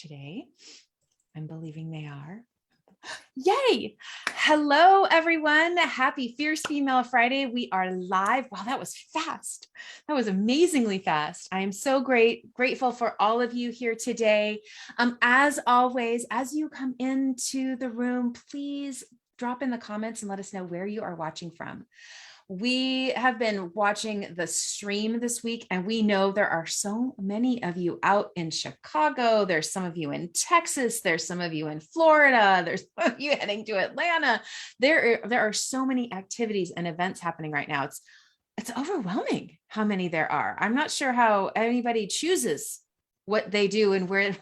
today. I'm believing they are. Yay. Hello, everyone. Happy Fierce Female Friday. We are live. Wow, that was fast. That was amazingly fast. I am so grateful for all of you here today. As always, as you come into the room, please drop in the comments and let us know where you are watching from. We have been watching the stream this week, and we know there are so many of you out in Chicago. There's some of you in Texas. There's some of you in Florida. There's some of you heading to Atlanta. There are so many activities and events happening right now. It's overwhelming how many there are. I'm not sure how anybody chooses what they do and where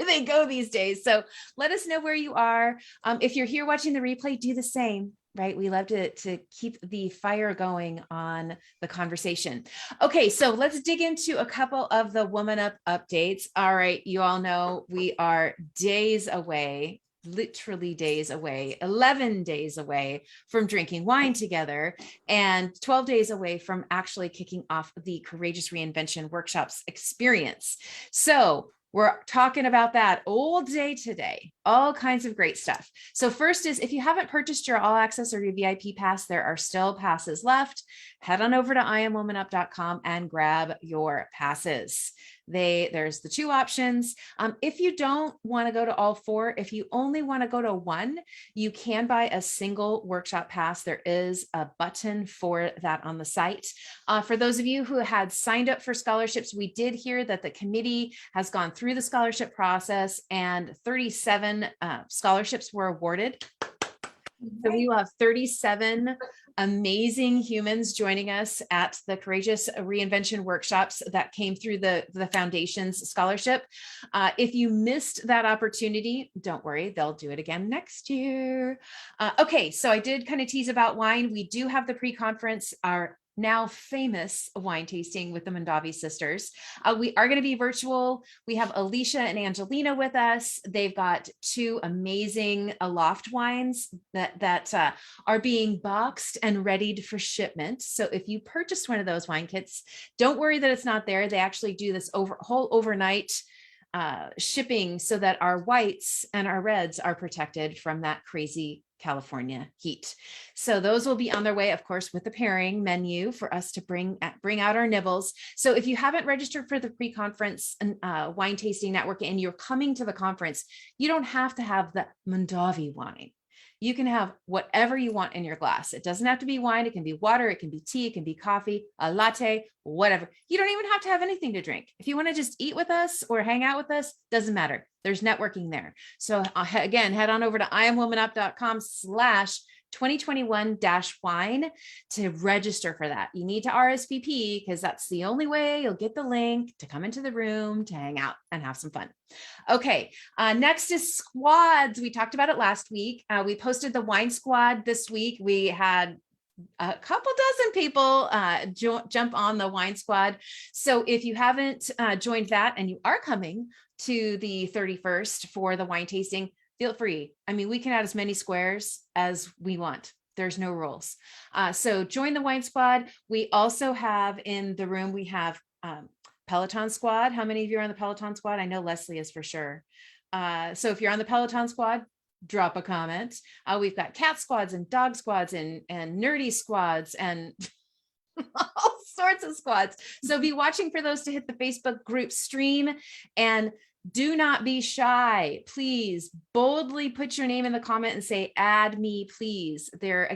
they go these days. So let us know where you are. If you're here watching the replay, do the same. Right? We love to keep the fire going on the conversation. Okay, so let's dig into a couple of the WomanUP updates. All right, you all know we are days away, literally days away, 11 days away from drinking wine together and 12 days away from actually kicking off the Courageous Reinvention Workshops experience. So we're talking about that all day today, all kinds of great stuff. So first is, if you haven't purchased your all access or your VIP pass, there are still passes left. Head on over to IamWomanUp.com and grab your passes. There's the two options. If you don't want to go to all four, if you only want to go to one, you can buy a single workshop pass. There is a button for that on the site. For those of you who had signed up for scholarships, we did hear that the committee has gone through the scholarship process and 37 scholarships were awarded. So we will have 37 amazing humans joining us at the Courageous Reinvention Workshops that came through the Foundation's scholarship. If you missed that opportunity, don't worry, they'll do it again next year. Okay, so I did kind of tease about wine. We do have the pre-conference, our now famous wine tasting with the Namazi sisters. We are going to be virtual. We have Alicia and Angelina with us. They've got two amazing Aloft wines that are being boxed and readied for shipment. So if you purchased one of those wine kits, don't worry that it's not there. They actually do this whole overnight shipping so that our whites and our reds are protected from that crazy California heat. So those will be on their way, of course, with the pairing menu for us to bring out our nibbles. So if you haven't registered for the pre-conference wine tasting network and you're coming to the conference, you don't have to have the Namazi wine. You can have whatever you want in your glass. It doesn't have to be wine. It can be water. It can be tea. It can be coffee, a latte, whatever. You don't even have to have anything to drink. If you want to just eat with us or hang out with us, doesn't matter. There's networking there. So again, head on over to IamWomanUp.com/2021-wine to register for that. You need to RSVP because that's the only way you'll get the link to come into the room to hang out and have some fun. Okay, next is squads. We talked about it last week. We posted the wine squad this week. We had a couple dozen people jump on the wine squad. So if you haven't joined that and you are coming to the 31st for the wine tasting, feel free. I mean, we can add as many squares as we want. There's no rules. So join the wine squad. We also have in the room, we have Peloton Squad. How many of you are on the Peloton Squad? I know Leslie is for sure. So if you're on the Peloton Squad, drop a comment. We've got cat squads and dog squads and nerdy squads and all sorts of squads. So be watching for those to hit the Facebook group stream, and do not be shy. Please boldly put your name in the comment and say, add me, please. There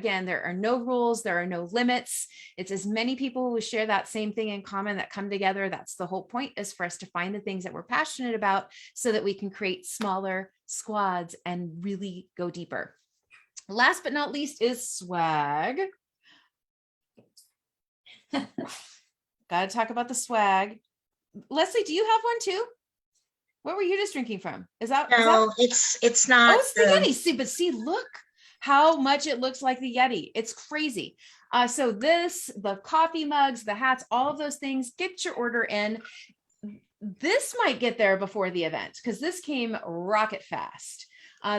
are no rules. There are no limits. It's as many people who share that same thing in common that come together. That's the whole point, is for us to find the things that we're passionate about so that we can create smaller squads and really go deeper. Last but not least is swag. Got to talk about the swag. Leslie, do you have one too? What were you just drinking from? It's not. Oh, it's the Yeti. See, look how much it looks like the Yeti. It's crazy. So the coffee mugs, the hats, all of those things, get your order in. This might get there before the event because this came rocket fast.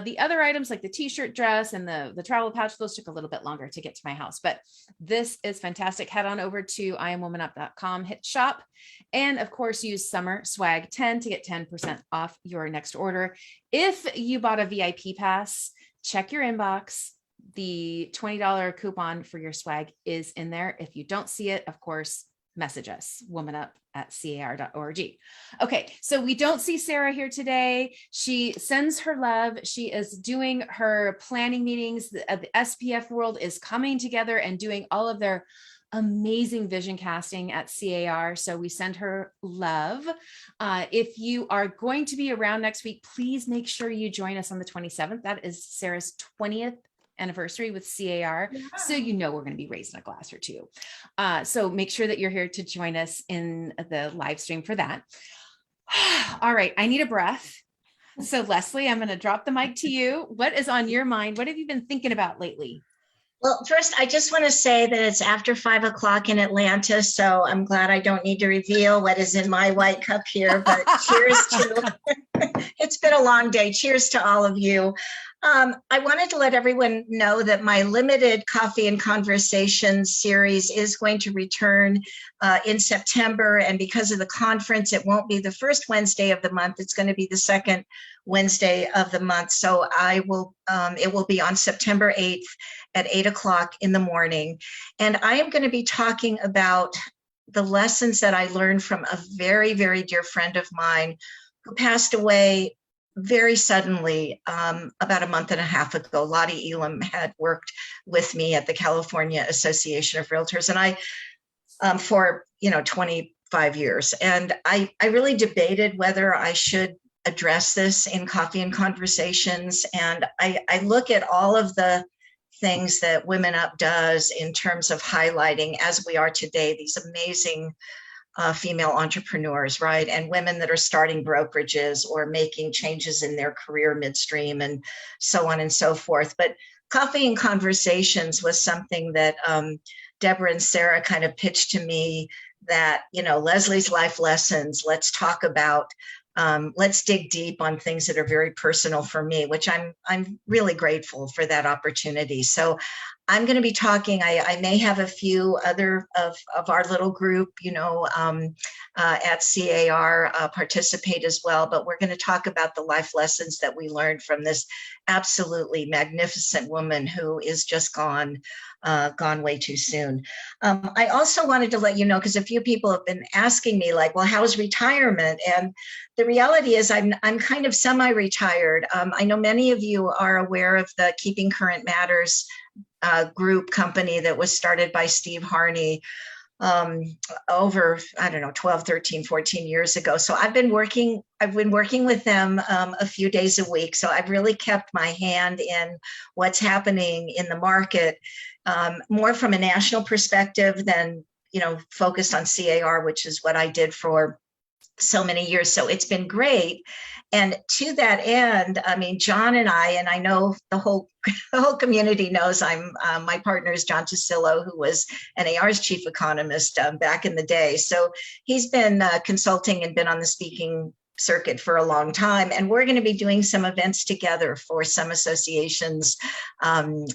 The other items like the t-shirt dress and the travel pouch, those took a little bit longer to get to my house, but this is fantastic. Head on over to IamWomanUp.com, hit shop, and of course use summer swag 10 to get 10% off your next order. If you bought a VIP pass, check your inbox. The $20 coupon for your swag is in there. If you don't see it, of course, message us, womanup@car.org. Okay, so we don't see Sarah here today. She sends her love. She is doing her planning meetings. The SPF world is coming together and doing all of their amazing vision casting at CAR. So we send her love. If you are going to be around next week, please make sure you join us on the 27th. That is Sarah's 20th anniversary with CAR. Yeah. So you know we're going to be raising a glass or two. So make sure that you're here to join us in the live stream for that. All right, I need a breath. So Leslie, I'm going to drop the mic to you. What is on your mind? What have you been thinking about lately? Well, first, I just want to say that it's after 5 o'clock in Atlanta, so I'm glad I don't need to reveal what is in my white cup here, but cheers to, it's been a long day. Cheers to all of you. I wanted to let everyone know that my limited Coffee and Conversations series is going to return in September. And because of the conference, it won't be the first Wednesday of the month. It's going to be the second Wednesday of the month. So it will be on September 8th at 8 o'clock in the morning. And I am going to be talking about the lessons that I learned from a very, very dear friend of mine who passed away very suddenly about a month and a half ago. Lottie Elam had worked with me at the California Association of Realtors, and I for 25 years. And I really debated whether I should address this in Coffee and Conversations. And I look at all of the things that WomanUP does in terms of highlighting, as we are today, these amazing female entrepreneurs, right? And women that are starting brokerages or making changes in their career midstream and so on and so forth. But Coffee and Conversations was something that Deborah and Sarah kind of pitched to me that, Leslie's life lessons, let's talk about, let's dig deep on things that are very personal for me, which I'm really grateful for that opportunity. So I'm going to be talking, I may have a few other of our little group, at CAR participate as well, but we're going to talk about the life lessons that we learned from this absolutely magnificent woman who is just gone way too soon. I also wanted to let you know, because a few people have been asking me like, well, how's retirement? And the reality is I'm kind of semi-retired. I know many of you are aware of the Keeping Current Matters group company that was started by Steve Harney over, 12, 13, 14 years ago. So I've been working with them a few days a week. So I've really kept my hand in what's happening in the market, more from a national perspective than, focused on CAR, which is what I did for so many years. So it's been great. And to that end, John and I know the whole community knows my partner is John Tasillo, who was NAR's chief economist back in the day. So he's been consulting and been on the speaking circuit for a long time. And we're going to be doing some events together for some associations in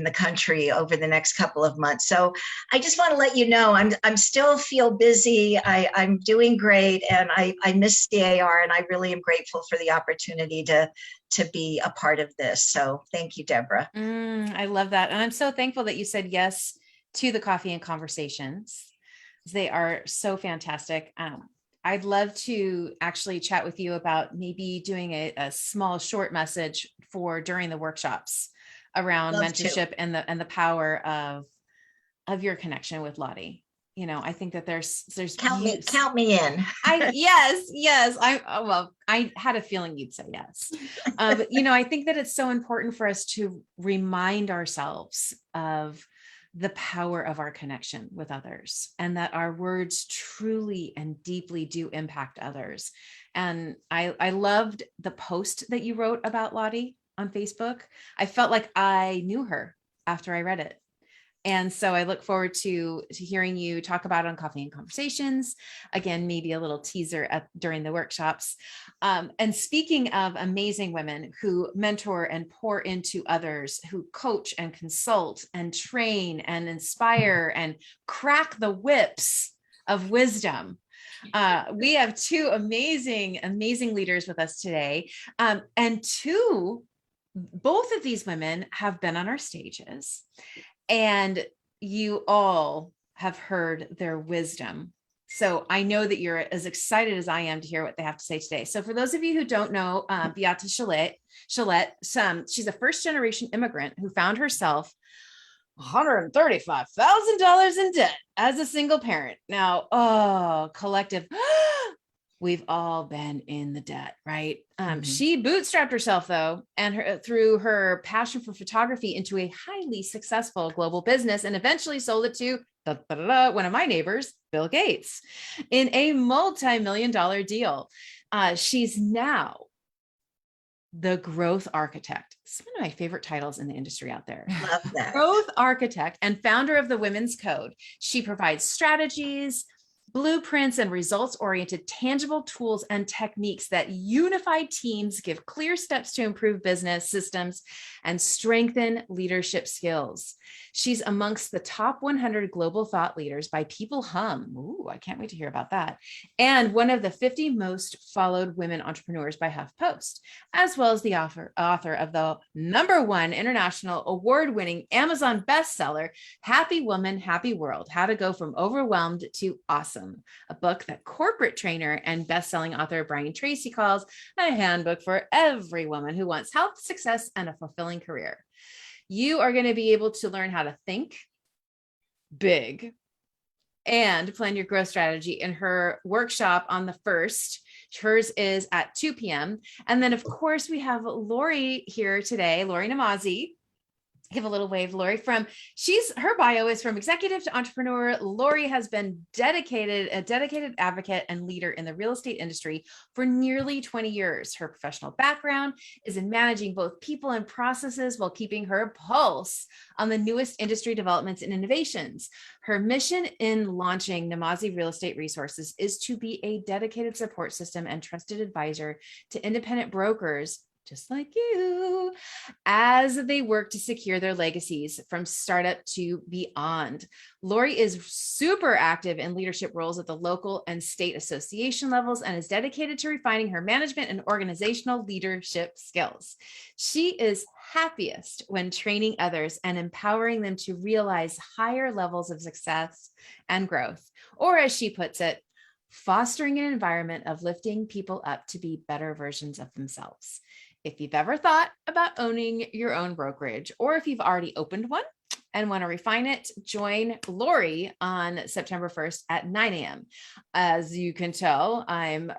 the country over the next couple of months. So I just want to let you know, I'm still feel busy. I'm doing great. And I miss CAR, and I really am grateful for the opportunity to be a part of this. So thank you, Deborah. I love that. And I'm so thankful that you said yes to the Coffee and Conversations. They are so fantastic. I'd love to actually chat with you about maybe doing a small short message for during the workshops around mentorship and the power of your connection with Lottie. I think that there's count me in. Yes. I had a feeling you'd say yes. But I think that it's so important for us to remind ourselves of the power of our connection with others, and that our words truly and deeply do impact others. And I loved the post that you wrote about Lottie on Facebook. I felt like I knew her after I read it. And so I look forward to hearing you talk about it on Coffee and Conversations. Again, maybe a little teaser during the workshops. And speaking of amazing women who mentor and pour into others, who coach and consult and train and inspire and crack the whips of wisdom. We have two amazing leaders with us today. And both of these women have been on our stages, and you all have heard their wisdom. So I know that you're as excited as I am to hear what they have to say today. So for those of you who don't know, Beate Chelette, she's a first generation immigrant who found herself $135,000 in debt as a single parent. Now, collective, we've all been in the debt, right? She bootstrapped herself though, and through her passion for photography into a highly successful global business, and eventually sold it to one of my neighbors, Bill Gates, in a multi-million-dollar deal. She's now the growth architect. It's one of my favorite titles in the industry out there. Love that. Growth architect and founder of the Women's Code. She provides strategies, blueprints, and results-oriented tangible tools and techniques that unify teams, give clear steps to improve business systems, and strengthen leadership skills. She's amongst the top 100 global thought leaders by People Hum. Ooh, I can't wait to hear about that. And one of the 50 most followed women entrepreneurs by HuffPost, as well as the author of the #1 international award-winning Amazon bestseller, Happy Woman, Happy World: How to Go from Overwhelmed to Awesome, a book that corporate trainer and best-selling author Brian Tracy calls a handbook for every woman who wants health, success, and a fulfilling career. You are going to be able to learn how to think big and plan your growth strategy in her workshop on the 1st. Hers is at 2 p.m. And then, of course, we have Lori here today, Lori Namazi. Give a little wave, Lori. Her bio is from executive to entrepreneur. Lori has been a dedicated advocate and leader in the real estate industry for nearly 20 years. Her professional background is in managing both people and processes while keeping her pulse on the newest industry developments and innovations. Her mission in launching Namazi Real Estate Resources is to be a dedicated support system and trusted advisor to independent brokers just like you, as they work to secure their legacies from startup to beyond. Lori is super active in leadership roles at the local and state association levels and is dedicated to refining her management and organizational leadership skills. She is happiest when training others and empowering them to realize higher levels of success and growth, or as she puts it, fostering an environment of lifting people up to be better versions of themselves. If you've ever thought about owning your own brokerage, or if you've already opened one and want to refine it, join Lori on September 1st at 9 a.m. As you can tell, I'm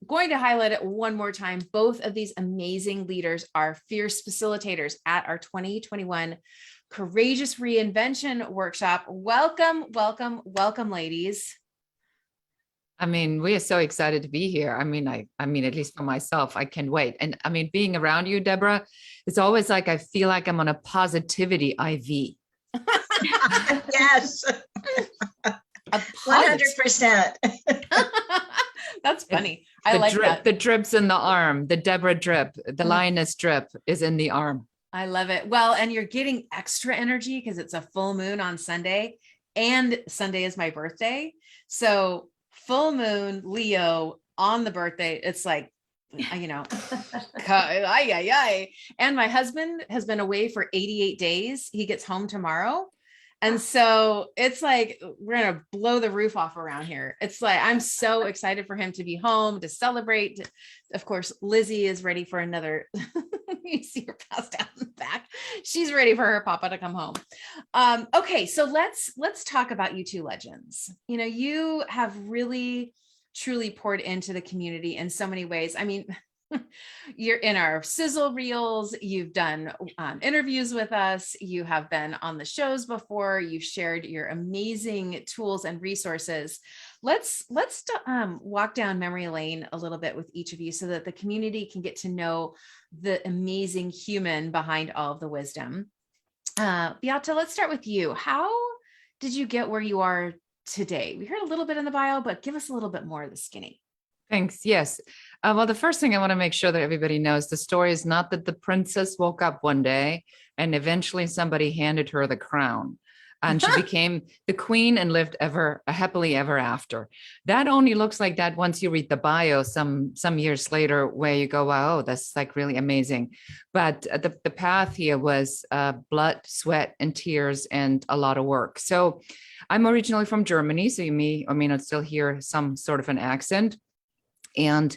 going to highlight it one more time. Both of these amazing leaders are fierce facilitators at our 2021 Courageous Reinvention Workshop. Welcome, welcome, welcome, ladies. I mean, we are so excited to be here. I mean, at least for myself, I can't wait. And I mean, being around you, Deborah, it's always like, I feel like I'm on a positivity IV. Yes. 100%. That's funny. I like that. The drips in the arm, the Deborah drip, the lioness drip is in the arm. I love it. Well, and you're getting extra energy because it's a full moon on Sunday, and Sunday is my birthday. So full moon, Leo on the birthday. It's like, you know, and my husband has been away for 88 days. He gets home tomorrow. And so it's like, we're going to blow the roof off around here. It's like, I'm so excited for him to be home, to celebrate. Of course, Lizzie is ready for another, you see her passed down in the back. She's ready for her papa to come home. Okay. So let's talk about you two legends. You know, you have really, truly poured into the community in so many ways. I mean, you're in our sizzle reels. You've done interviews with us. You have been on the shows before. You've shared your amazing tools and resources. Let's walk down memory lane a little bit with each of you so that the community can get to know the amazing human behind all of the wisdom. Beate, let's start with you. How did you get where you are today? We heard a little bit in the bio, but give us a little bit more of the skinny. Thanks. Yes. Well, the first thing I want to make sure that everybody knows, the story is not that the princess woke up one day and eventually somebody handed her the crown and she became the queen and lived happily ever after. That only looks like that once you read the bio some years later, where you go, wow, that's like really amazing. But the path here was blood, sweat, and tears, and a lot of work. So I'm originally from Germany, so you may or may not still hear some sort of an accent. And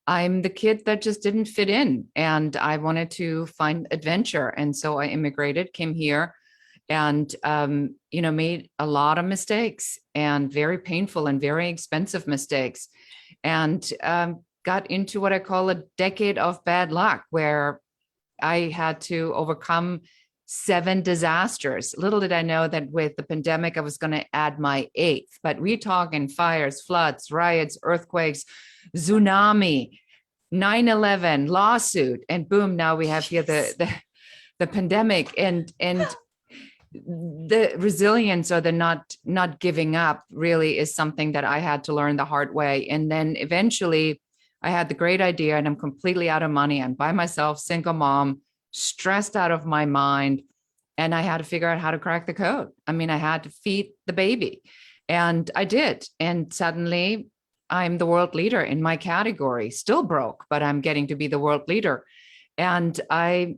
I'm the kid that just didn't fit in, and I wanted to find adventure. And so I immigrated, came here, and, made a lot of mistakes, and very painful and very expensive mistakes, and got into what I call a decade of bad luck, where I had to overcome 7 disasters. Little did I know that with the pandemic, I was going to add my 8th, but we talking fires, floods, riots, earthquakes, tsunami, 9/11, lawsuit, and boom, now we have here the pandemic, and the resilience, or the not giving up, really is something that I had to learn the hard way. And then eventually I had the great idea, and I'm completely out of money. I'm by myself, single mom, stressed out of my mind. And I had to figure out how to crack the code. I mean, I had to feed the baby, and I did. And suddenly I'm the world leader in my category, still broke, but I'm getting to be the world leader. And I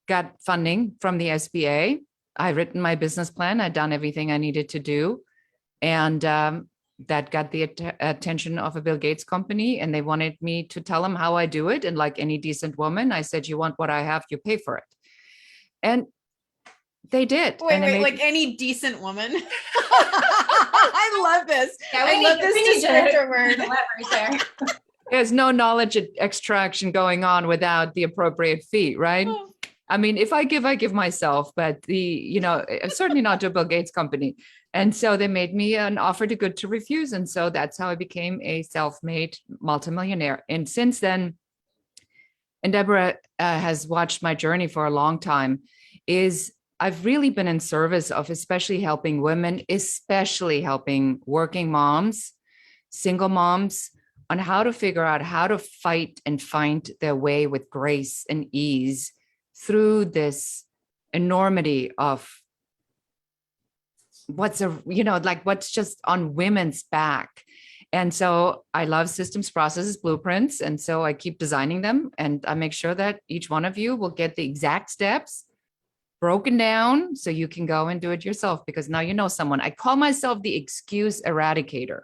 got funding from the SBA. I'd written my business plan. I'd done everything I needed to do. And that got the attention of a Bill Gates company, and they wanted me to tell them how I do it. And like any decent woman, I said, you want what I have, you pay for it. And they did. Wait, like any decent woman. I love this. Yeah, I love this descriptor word. There. There's no knowledge extraction going on without the appropriate fee, right? Oh. I mean, if I give myself, but certainly not to a Bill Gates company. And so they made me an offer too good to refuse. And so that's how I became a self-made multimillionaire. And since then, and Deborah has watched my journey for a long time, I've really been in service of especially helping women, especially helping working moms, single moms, on how to figure out how to fight and find their way with grace and ease through this enormity of what's just on women's back. And so I love systems, processes, blueprints. And so I keep designing them, and I make sure that each one of you will get the exact steps broken down so you can go and do it yourself, because now you know someone. I call myself the excuse eradicator,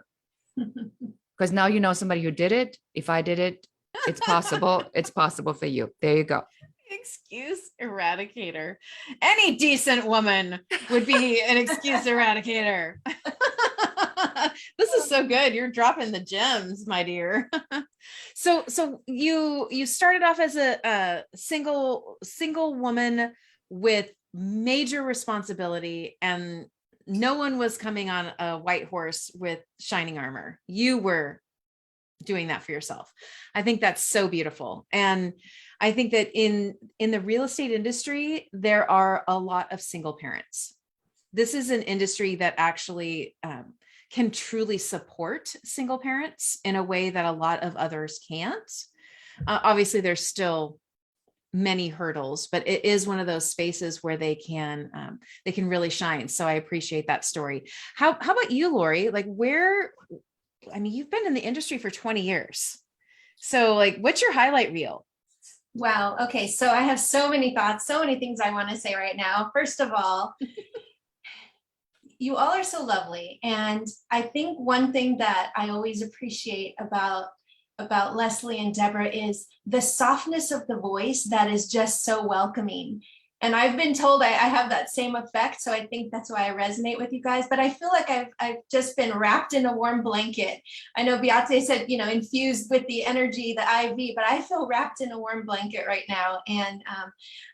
because now you know somebody who did it. If I did it, it's possible. It's possible for you. There you go. Excuse eradicator. Any decent woman would be an excuse eradicator. This is so good. You're dropping the gems, my dear. So you started off as a single woman with major responsibility, and no one was coming on a white horse with shining armor. You were doing that for yourself. I think that's so beautiful. And I think that in the real estate industry, there are a lot of single parents. This is an industry that actually can truly support single parents in a way that a lot of others can't. Obviously, there's still many hurdles, but it is one of those spaces where they can really shine. So I appreciate that story. How about you, Lori? Like you've been in the industry for 20 years. So like, what's your highlight reel? Wow. Okay. So I have so many thoughts, so many things I want to say right now. First of all, you all are so lovely. And I think one thing that I always appreciate about Leslie and Deborah is the softness of the voice that is just so welcoming. And I've been told I have that same effect. So I think that's why I resonate with you guys. But I feel like I've just been wrapped in a warm blanket. I know Beate said, infused with the energy, the IV, but I feel wrapped in a warm blanket right now. And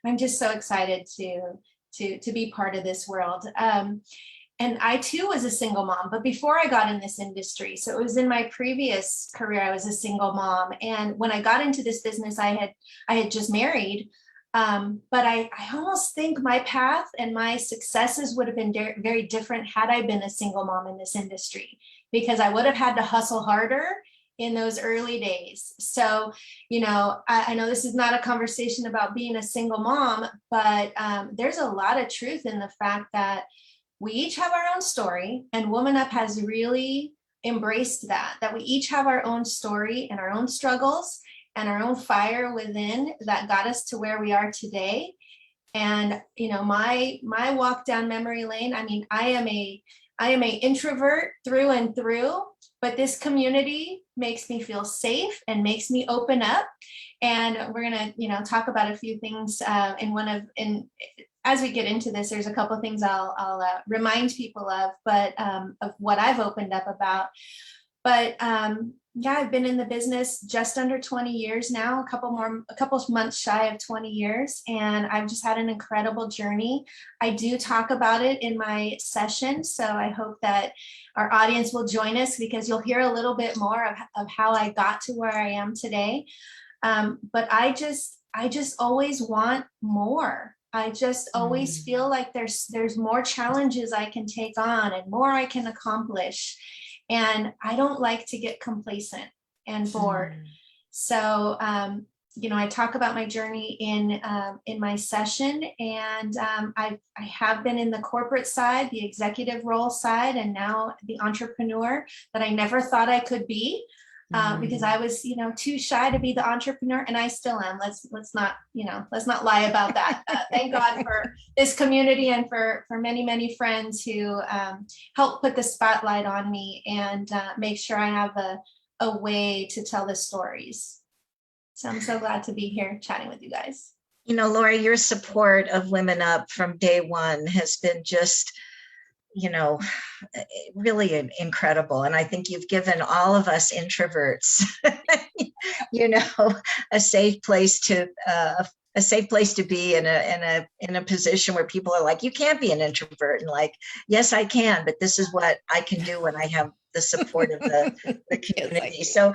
I'm just so excited to be part of this world. And I too was a single mom, but before I got in this industry, so it was in my previous career, I was a single mom. And when I got into this business, I had just married. But I almost think my path and my successes would have been very different had I been a single mom in this industry, because I would have had to hustle harder in those early days. So, I know this is not a conversation about being a single mom, but there's a lot of truth in the fact that we each have our own story, and WomanUP has really embraced that we each have our own story and our own struggles and our own fire within that got us to where we are today. And, my walk down memory lane, I mean, I am a introvert through and through, but this community makes me feel safe and makes me open up. And we're going to, talk about a few things as we get into this. There's a couple of things I'll remind people of, but of what I've opened up about. But yeah, I've been in the business just under 20 years now, a couple months shy of 20 years, and I've just had an incredible journey. I do talk about it in my session, so I hope that our audience will join us, because you'll hear a little bit more of how I got to where I am today. But I just always want more. I just always feel like there's more challenges I can take on and more I can accomplish. And I don't like to get complacent and bored. So, I talk about my journey in my session, and I have been in the corporate side, the executive role side, and now the entrepreneur that I never thought I could be. Because I was, too shy to be the entrepreneur, and I still am. Let's not lie about that. Thank God for this community and for many, many friends who help put the spotlight on me and make sure I have a way to tell the stories. So I'm so glad to be here chatting with you guys. Lori, your support of WomanUP from day one has been just, really incredible. And I think you've given all of us introverts, a safe place to be in a position where people are like, you can't be an introvert, and like, yes, I can, but this is what I can do when I have the support of the community. So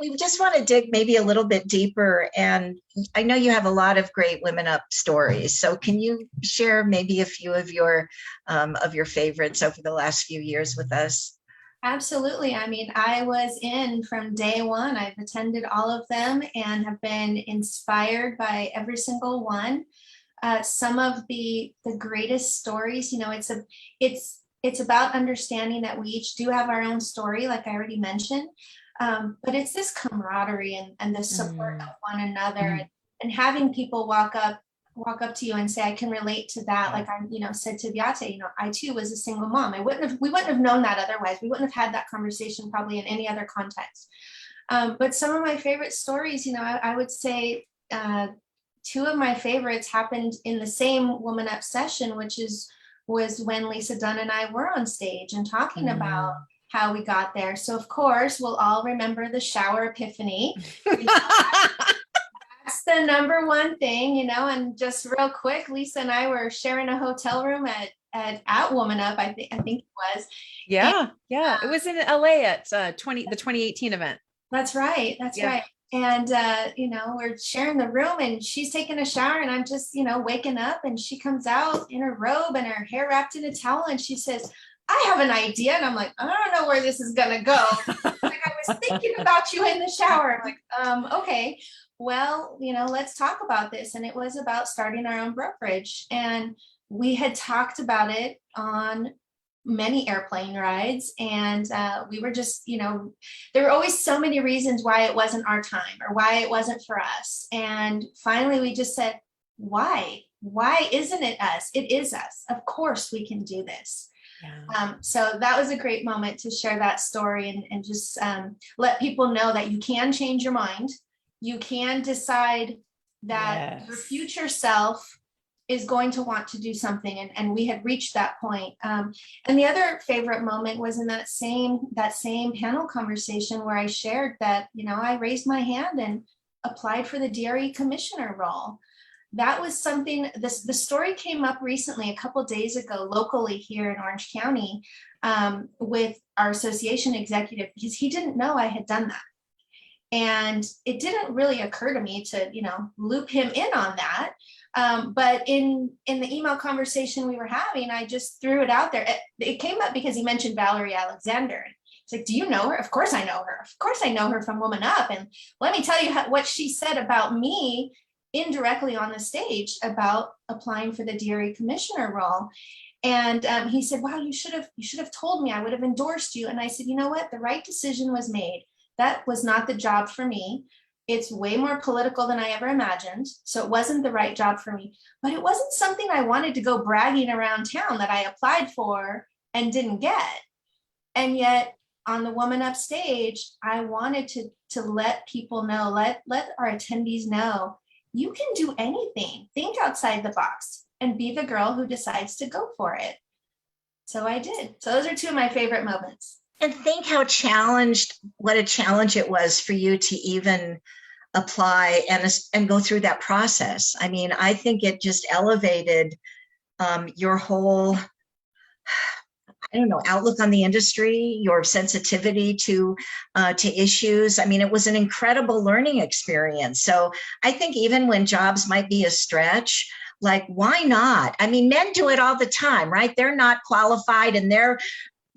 we just want to dig maybe a little bit deeper. And I know you have a lot of great WomanUP stories. So can you share maybe a few of your favorites over the last few years with us? Absolutely. I mean, I was in from day one. I've attended all of them and have been inspired by every single one. Some of the greatest stories, it's about understanding that we each do have our own story, like I already mentioned, but it's this camaraderie and the support of one another, and having people walk up to you and say, I can relate to that. Like I, said to Beate, I too was a single mom. We wouldn't have known that otherwise. We wouldn't have had that conversation probably in any other context. But some of my favorite stories, I would say two of my favorites happened in the same WomanUP session, was when Lisa Dunn and I were on stage and talking about how we got there. So of course, we'll all remember the shower epiphany. That's the number one thing, and just real quick, Lisa and I were sharing a hotel room at WomanUP, I think it was. Yeah. It was in LA at the 2018 event. That's right. Right. And, we're sharing the room, and she's taking a shower, and I'm just, waking up, and she comes out in her robe and her hair wrapped in a towel, and she says, I have an idea. And I'm like, I don't know where this is going to go. Like, I was thinking about you in the shower. I'm like, okay, well, let's talk about this. And it was about starting our own brokerage. And we had talked about it on many airplane rides, and we were just, there were always so many reasons why it wasn't our time or why it wasn't for us. And finally we just said, why isn't it us? It is us. Of course we can do this. So that was a great moment to share that story and just let people know that you can change your mind. You can decide that your future self is going to want to do something. And we had reached that point. And the other favorite moment was in that same panel conversation where I shared that, I raised my hand and applied for the DRE commissioner role. That was something, the story came up recently, a couple of days ago, locally here in Orange County, with our association executive, because he didn't know I had done that. And it didn't really occur to me to, loop him in on that. But in the email conversation we were having, I just threw it out there. It came up because he mentioned Valerie Alexander. It's like, do you know her? Of course I know her. Of course I know her from WomanUP. And let me tell you what she said about me indirectly on the stage about applying for the DRE commissioner role. And he said, wow, you should have told me. I would have endorsed you. And I said, you know what? The right decision was made. That was not the job for me. It's way more political than I ever imagined. So it wasn't the right job for me, but it wasn't something I wanted to go bragging around town that I applied for and didn't get. And yet on the WomanUP stage, I wanted to let people know, let our attendees know, you can do anything. Think outside the box and be the girl who decides to go for it. So I did. So those are two of my favorite moments. And think what a challenge it was for you to even apply and go through that process. I mean, I think it just elevated your whole, outlook on the industry, your sensitivity to issues. I mean, it was an incredible learning experience. So I think even when jobs might be a stretch, like, why not? I mean, men do it all the time, right? They're not qualified and they're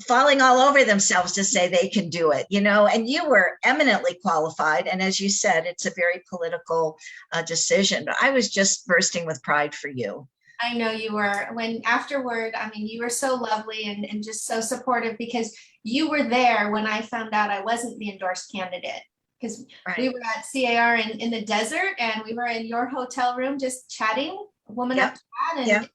falling all over themselves to say they can do it, and you were eminently qualified. And as you said, it's a very political decision, but I was just bursting with pride for you. I know you were. When afterward, I mean, you were so lovely and just so supportive, because you were there when I found out I wasn't the endorsed candidate, because we were at CAR in the desert, and we were in your hotel room just chatting, WomanUP chat, and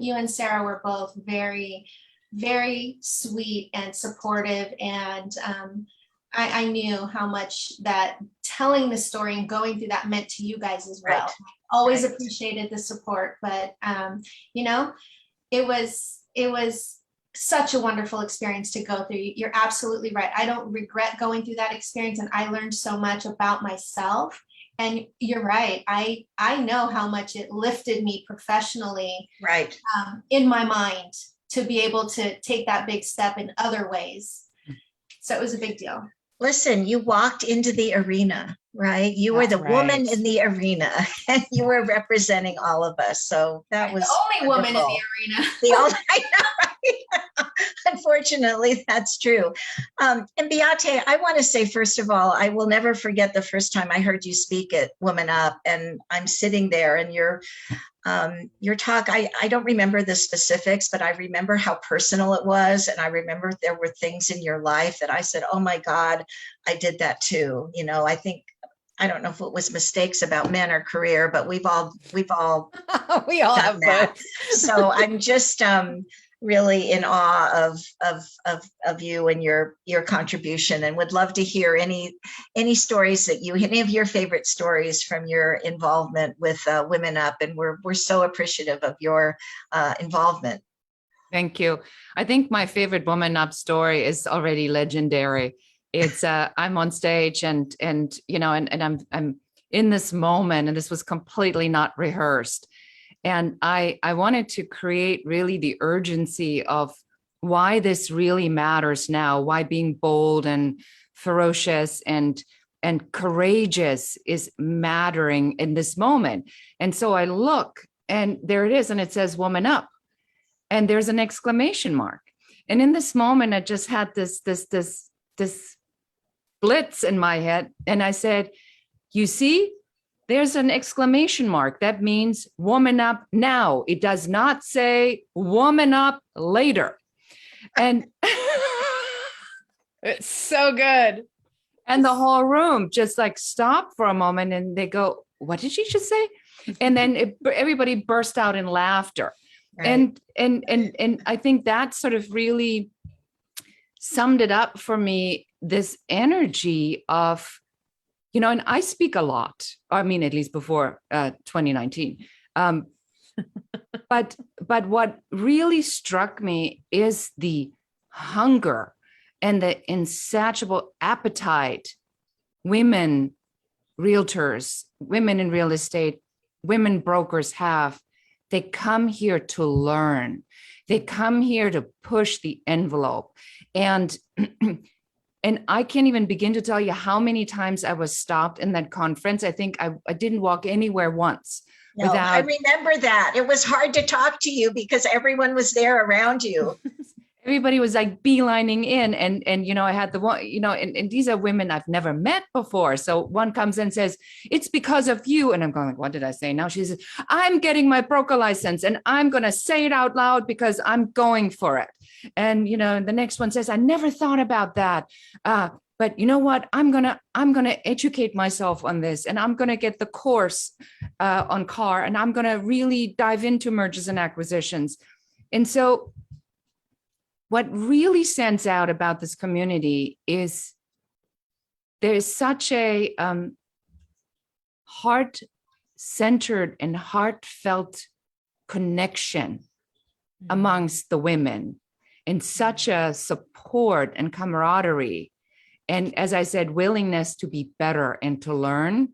you and Sarah were both very, very sweet and supportive. And I knew how much that telling the story and going through that meant to you guys as well. Right. Always appreciated the support, but it was such a wonderful experience to go through. You're absolutely right. I don't regret going through that experience, and I learned so much about myself. And you're right. I know how much it lifted me professionally, right, in my mind, to be able to take that big step in other ways. So it was a big deal. Listen, you walked into the arena, right? You were the woman in the arena, and you were representing all of us. So that was the only woman in the arena. I know, right? Unfortunately, that's true. And Beate, I want to say, first of all, I will never forget the first time I heard you speak at WomanUP, and I'm sitting there, and your talk, I don't remember the specifics, but I remember how personal it was. And I remember there were things in your life that I said, oh my God, I did that too. I don't know if it was mistakes about men or career, but we've all we all have that. both. So I'm just really in awe of you and your contribution, and would love to hear any stories any of your favorite stories from your involvement with WomanUP. And we're so appreciative of your involvement. Thank you. I think my favorite WomanUP story is already legendary. It's I'm on stage and I'm in this moment, and this was completely not rehearsed. And I wanted to create really the urgency of why this really matters now, why being bold and ferocious and courageous is mattering in this moment. And so I look, and there it is, and it says WomanUP, and there's an exclamation mark. And in this moment, I just had this blitz in my head, and I said, you see, there's an exclamation mark. That means WomanUP now. It does not say WomanUP later. And it's so good. And the whole room just like stopped for a moment, and they go, what did she just say? And then everybody burst out in laughter. Right. And I think that sort of really summed it up for me, this energy of, and I speak a lot, I mean, at least before 2019. But what really struck me is the hunger and the insatiable appetite women realtors, women in real estate, women brokers have. They come here to learn. They come here to push the envelope. And And I can't even begin to tell you how many times I was stopped in that conference. I think I didn't walk anywhere once No, I without. remember that. It was hard to talk to you because everyone was there around you. Everybody was like beelining in, and you know, I had the one, you know, and these are women I've never met before. So one comes in and says, "It's because of you," and I'm going like, "What did I say now?" She says, "I'm getting my broker license, and I'm going to say it out loud because I'm going for it." And you know, the next one says, "I never thought about that, but you know what? I'm gonna educate myself on this, and I'm gonna get the course on car, and I'm gonna really dive into mergers and acquisitions." And so what really stands out about this community is there is such a heart-centered and heartfelt connection amongst the women, and such a support and camaraderie. And as I said, willingness to be better and to learn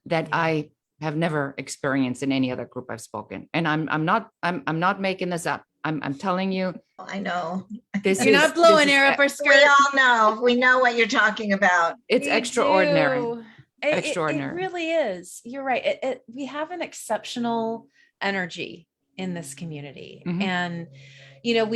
that I have never experienced in any other group I've spoken. And I'm not making this up. I'm telling you. I know. You're not blowing air up our skirt. We all know. We know what you're talking about. It's extraordinary. Do. Extraordinary. It really is. You're right. We have an exceptional energy in this community. Mhm. And, you know,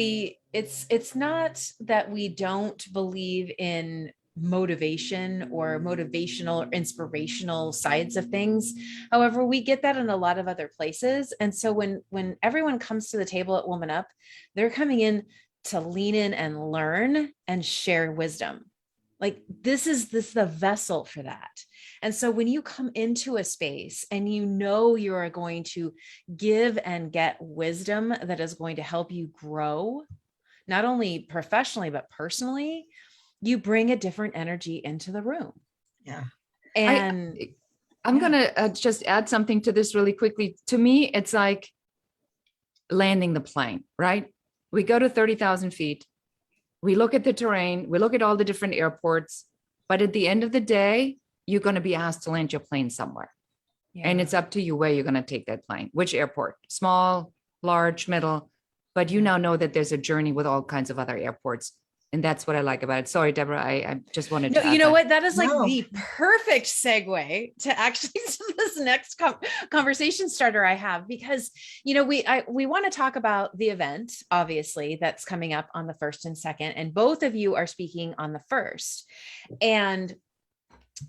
it's not that we don't believe in motivation or motivational or inspirational sides of things. However, we get that in a lot of other places. And so when everyone comes to the table at WomanUP, they're coming in to lean in and learn and share wisdom. Like this is the vessel for that. And so when you come into a space and you know you are going to give and get wisdom that is going to help you grow, not only professionally, but personally, you bring a different energy into the room. Yeah. And I'm going to just add something to this really quickly. To me, it's like landing the plane, right? We go to 30,000 feet. We look at the terrain. We look at all the different airports. But at the end of the day, you're going to be asked to land your plane somewhere. Yeah. And it's up to you where you're going to take that plane, which airport, small, large, middle. But you now know that there's a journey with all kinds of other airports. And that's what I like about it. Sorry, Deborah, I just wanted to. No, you know what? That is like No. the perfect segue to actually this next conversation starter I have, because, you know, we want to talk about the event, obviously, that's coming up on the 1st and 2nd, and both of you are speaking on the 1st. And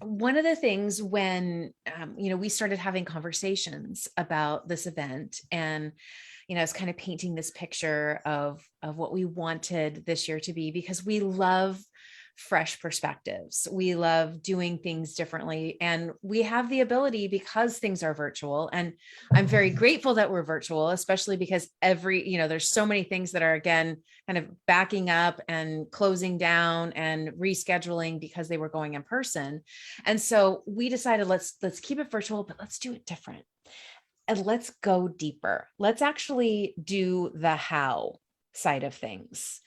one of the things when, you know, we started having conversations about this event, and, you know, I was kind of painting this picture of what we wanted this year to be, because we love fresh perspectives. We love doing things differently. And we have the ability, because things are virtual. And I'm very grateful that we're virtual, especially because you know, there's so many things that are, again, kind of backing up and closing down and rescheduling because they were going in person. And so we decided, let's keep it virtual, but let's do it different. And let's go deeper. Let's actually do the how side of things.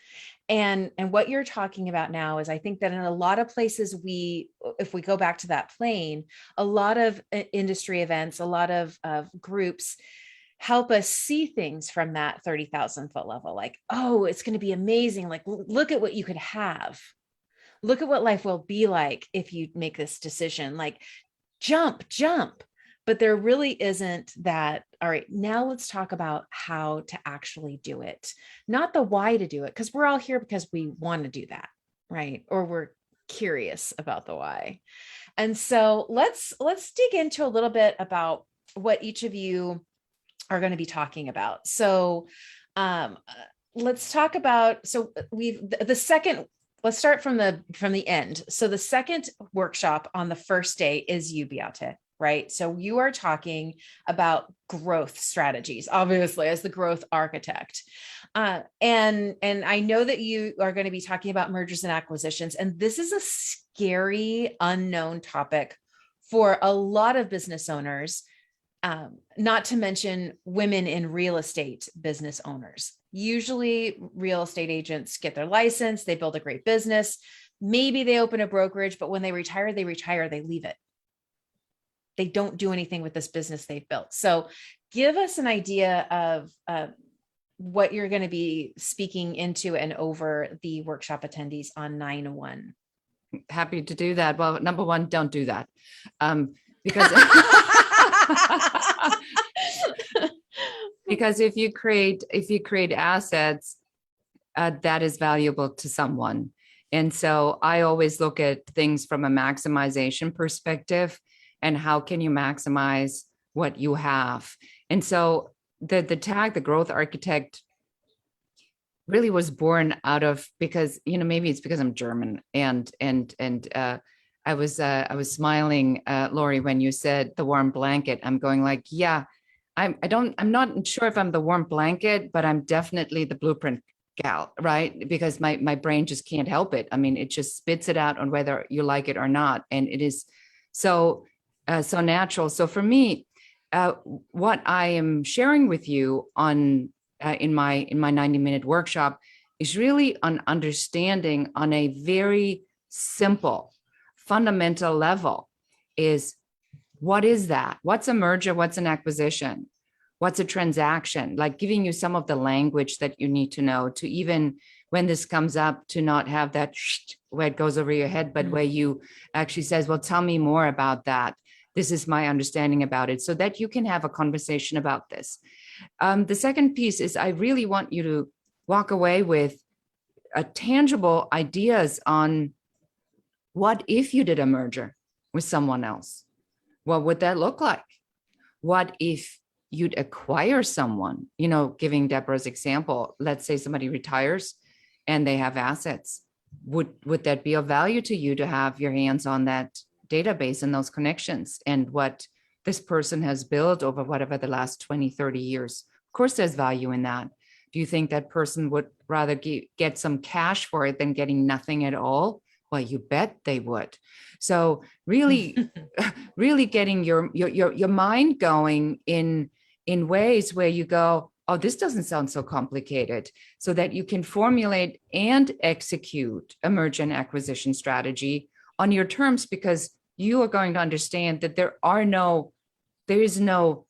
And what you're talking about now is, I think that in a lot of places, if we go back to that plane, a lot of industry events, a lot of groups help us see things from that 30,000 foot level. Like, oh, it's going to be amazing. Like, look at what you could have. Look at what life will be like if you make this decision. Like, jump. But there really isn't that. All right, now let's talk about how to actually do it, not the why to do it, because we're all here because we want to do that, right? Or we're curious about the why. And so let's dig into a little bit about what each of you are going to be talking about. So let's talk about, so the second, let's start from the end. So the second workshop on the first day is you, Beate. Right. So you are talking about growth strategies, obviously, as the growth architect. And I know that you are going to be talking about mergers and acquisitions. And this is a scary, unknown topic for a lot of business owners, not to mention women in real estate business owners. Usually real estate agents get their license, they build a great business. Maybe they open a brokerage, but when they retire, they leave it. They don't do anything with this business they've built. So give us an idea of what you're going to be speaking into and over the workshop attendees on 9/1. happy to do that. Well, number one, don't do that. Because because if you create assets, that is valuable to someone. And so I always look at things from a maximization perspective, and how can you maximize what you have? And so the tag, the growth architect, really was born out of, because, maybe it's because I'm German, and I was smiling, Lori, when you said the warm blanket. I'm going like, yeah, I'm not sure if I'm the warm blanket, but I'm definitely the blueprint gal, right? Because my brain just can't help it. I mean, it just spits it out on whether you like it or not. And it is so natural. So for me, what I am sharing with you on in my 90-minute workshop is really an understanding on a very simple, fundamental level. Is what is that? What's a merger? What's an acquisition? What's a transaction? Like giving you some of the language that you need to know to, even when this comes up, to not have that where it goes over your head, but where you actually says, well, tell me more about that. This is my understanding about it, so that you can have a conversation about this. The second piece is, I really want you to walk away with tangible ideas on, what if you did a merger with someone else? What would that look like? What if you'd acquire someone? Giving Deborah's example, let's say somebody retires and they have assets. Would that be of value to you to have your hands on that database and those connections, and what this person has built over whatever the last 20, 30 years? Of course, there's value in that. Do you think that person would rather get some cash for it than getting nothing at all? Well, you bet they would. So really, really getting your mind going in ways where you go, oh, this doesn't sound so complicated, so that you can formulate and execute a merger and acquisition strategy on your terms, because you are going to understand that there is no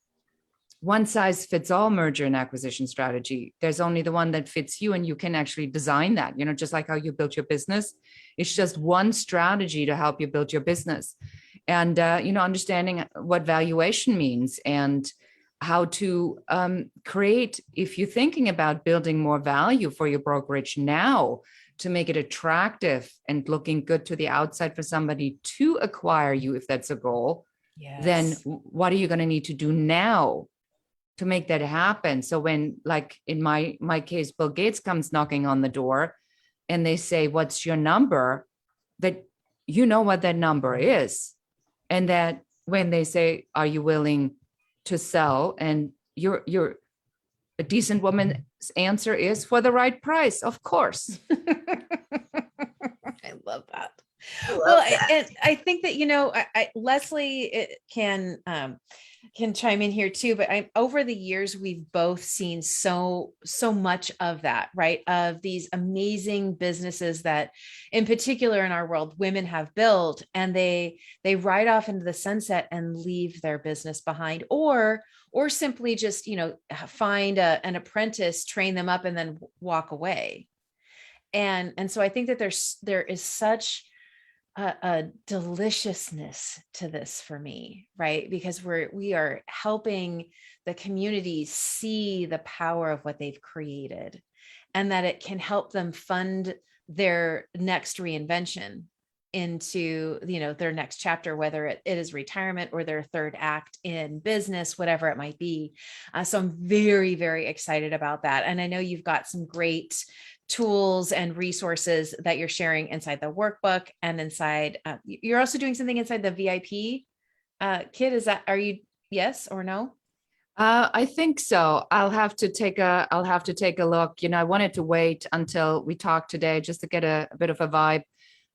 one size fits all merger and acquisition strategy. There's only the one that fits you, and you can actually design that, just like how you built your business. It's just one strategy to help you build your business. And, understanding what valuation means, and how to create, if you're thinking about building more value for your brokerage now, to make it attractive and looking good to the outside for somebody to acquire you, if that's a goal. Yes. Then what are you going to need to do now to make that happen? So when, like in my case, Bill Gates comes knocking on the door and they say, what's your number? That you know what that number is. And that when they say, are you willing to sell? And you're a decent woman's answer is, for the right price, of course. I love that. Well, I think that, Leslie can chime in here too, but over the years, we've both seen so much of that, right? Of these amazing businesses that, in particular in our world, women have built, and they ride off into the sunset and leave their business behind, or simply just, find an apprentice, train them up, and then walk away. And so I think that there is such a deliciousness to this for me, right? Because we are helping the community see the power of what they've created, and that it can help them fund their next reinvention into, their next chapter, whether it is retirement or their third act in business, whatever it might be. So I'm very, very excited about that. And I know you've got some great tools and resources that you're sharing inside the workbook, and inside, you're also doing something inside the VIP kit. Are you, yes or no? I think so. I'll have to take a look. I wanted to wait until we talked today just to get a bit of a vibe,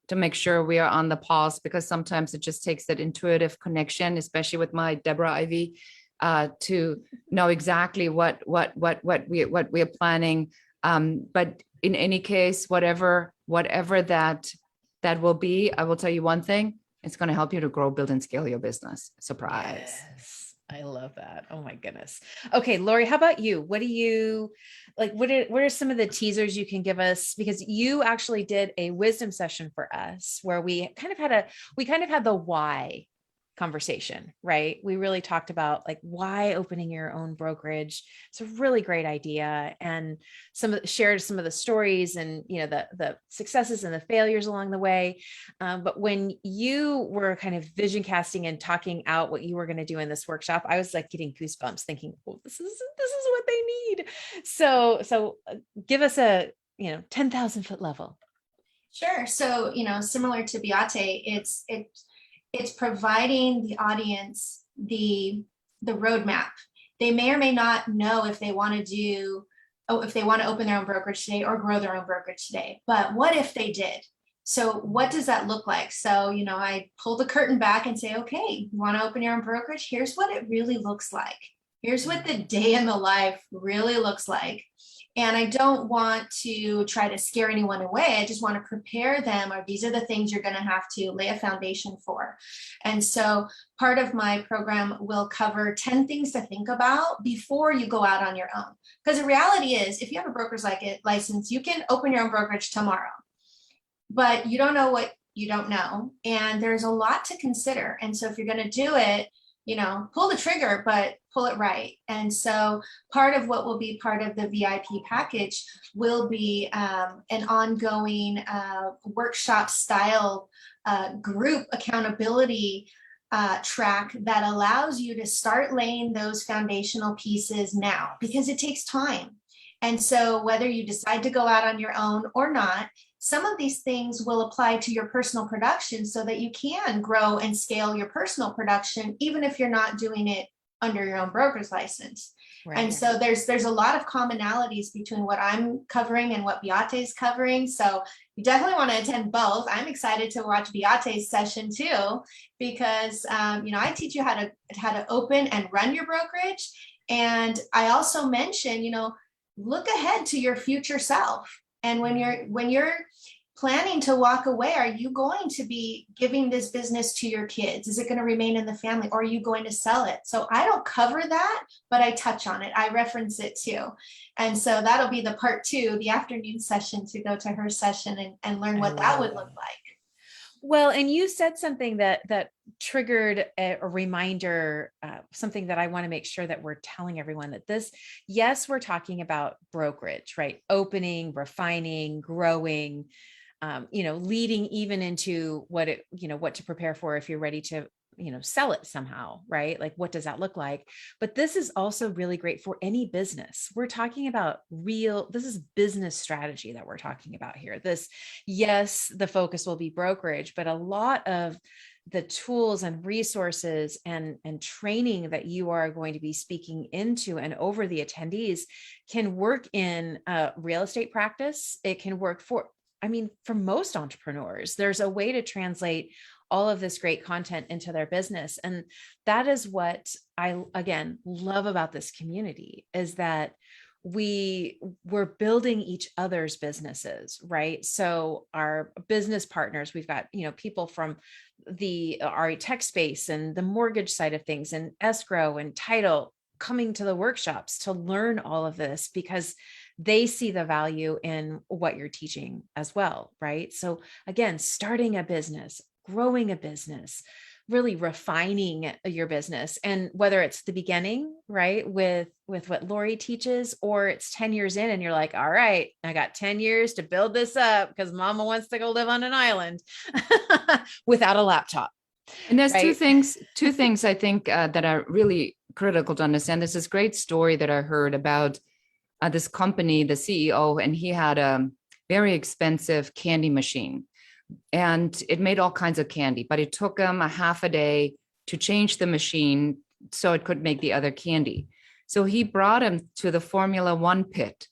to make sure we are on the pulse, because sometimes it just takes that intuitive connection, especially with my Deborah Ivy, to know exactly what we are planning. But in any case, whatever that will be, I will tell you one thing: it's going to help you to grow, build, and scale your business. Surprise. Yes. I love that. Oh my goodness. Okay, Lori, how about you? What do you like? What are some of the teasers you can give us? Because you actually did a wisdom session for us where we kind of had the why conversation, right? We really talked about like why opening your own brokerage. It's a really great idea, and shared some of the stories and the successes and the failures along the way. But when you were kind of vision casting and talking out what you were going to do in this workshop, I was like getting goosebumps, thinking, "Oh, this is what they need." So give us a 10,000-foot level. Sure. So, similar to Beate, it's providing the audience the roadmap. They may or may not know if they want to open their own brokerage today or grow their own brokerage today. But what if they did? So what does that look like? So, I pull the curtain back and say, okay, you want to open your own brokerage? Here's what it really looks like. Here's what the day in the life really looks like. And I don't want to try to scare anyone away. I just want to prepare them, or these are the things you're going to have to lay a foundation for. And so part of my program will cover 10 things to think about before you go out on your own. Because the reality is, if you have a broker's license, you can open your own brokerage tomorrow, but you don't know what you don't know. And there's a lot to consider. And so if you're going to do it, pull the trigger, but pull it right. And so part of what will be part of the VIP package will be an ongoing workshop style group accountability track that allows you to start laying those foundational pieces now, because it takes time. And so whether you decide to go out on your own or not, some of these things will apply to your personal production so that you can grow and scale your personal production, even if you're not doing it under your own broker's license. Right. And so there's a lot of commonalities between what I'm covering and what Beate is covering. So you definitely want to attend both. I'm excited to watch Beate's session too, because I teach you how to open and run your brokerage. And I also mention, look ahead to your future self. And when you're planning to walk away, are you going to be giving this business to your kids? Is it going to remain in the family, or are you going to sell it? So I don't cover that, but I touch on it. I reference it too. And so that'll be the part 2, the afternoon session, to go to her session and learn what that would look like. Well, and you said something that triggered a reminder, something that I want to make sure that we're telling everyone, that yes, we're talking about brokerage, right? Opening, refining, growing, leading even into what to prepare for if you're ready to, sell it somehow, right? Like, what does that look like? But this is also really great for any business. We're talking about this is business strategy that we're talking about here. Yes, the focus will be brokerage, but a lot of the tools and resources and training that you are going to be speaking into and over the attendees can work in real estate practice. It can work for most entrepreneurs. There's a way to translate all of this great content into their business. And that is what I, again, love about this community, is that we're building each other's businesses, right? So our business partners, we've got, people from our tech space and the mortgage side of things and escrow and title coming to the workshops to learn all of this, because they see the value in what you're teaching as well, right? So again, starting a business, growing a business, really refining your business. And whether it's the beginning, right, with what Lori teaches, or it's 10 years in and you're like, all right, I got 10 years to build this up because mama wants to go live on an island without a laptop. And there's two things I think that are really critical to understand. There's this great story that I heard about this company, the CEO, and he had a very expensive candy machine. And it made all kinds of candy, but it took him a half a day to change the machine so it could make the other candy. So he brought him to the Formula One pit,